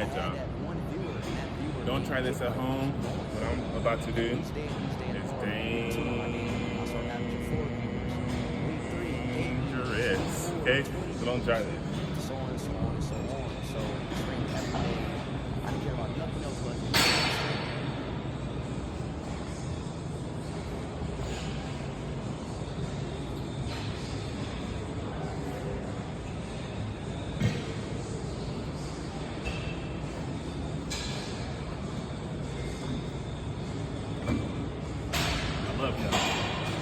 bad job. Don't try this at home. What I'm about to do is dangerous. Okay? So don't try this.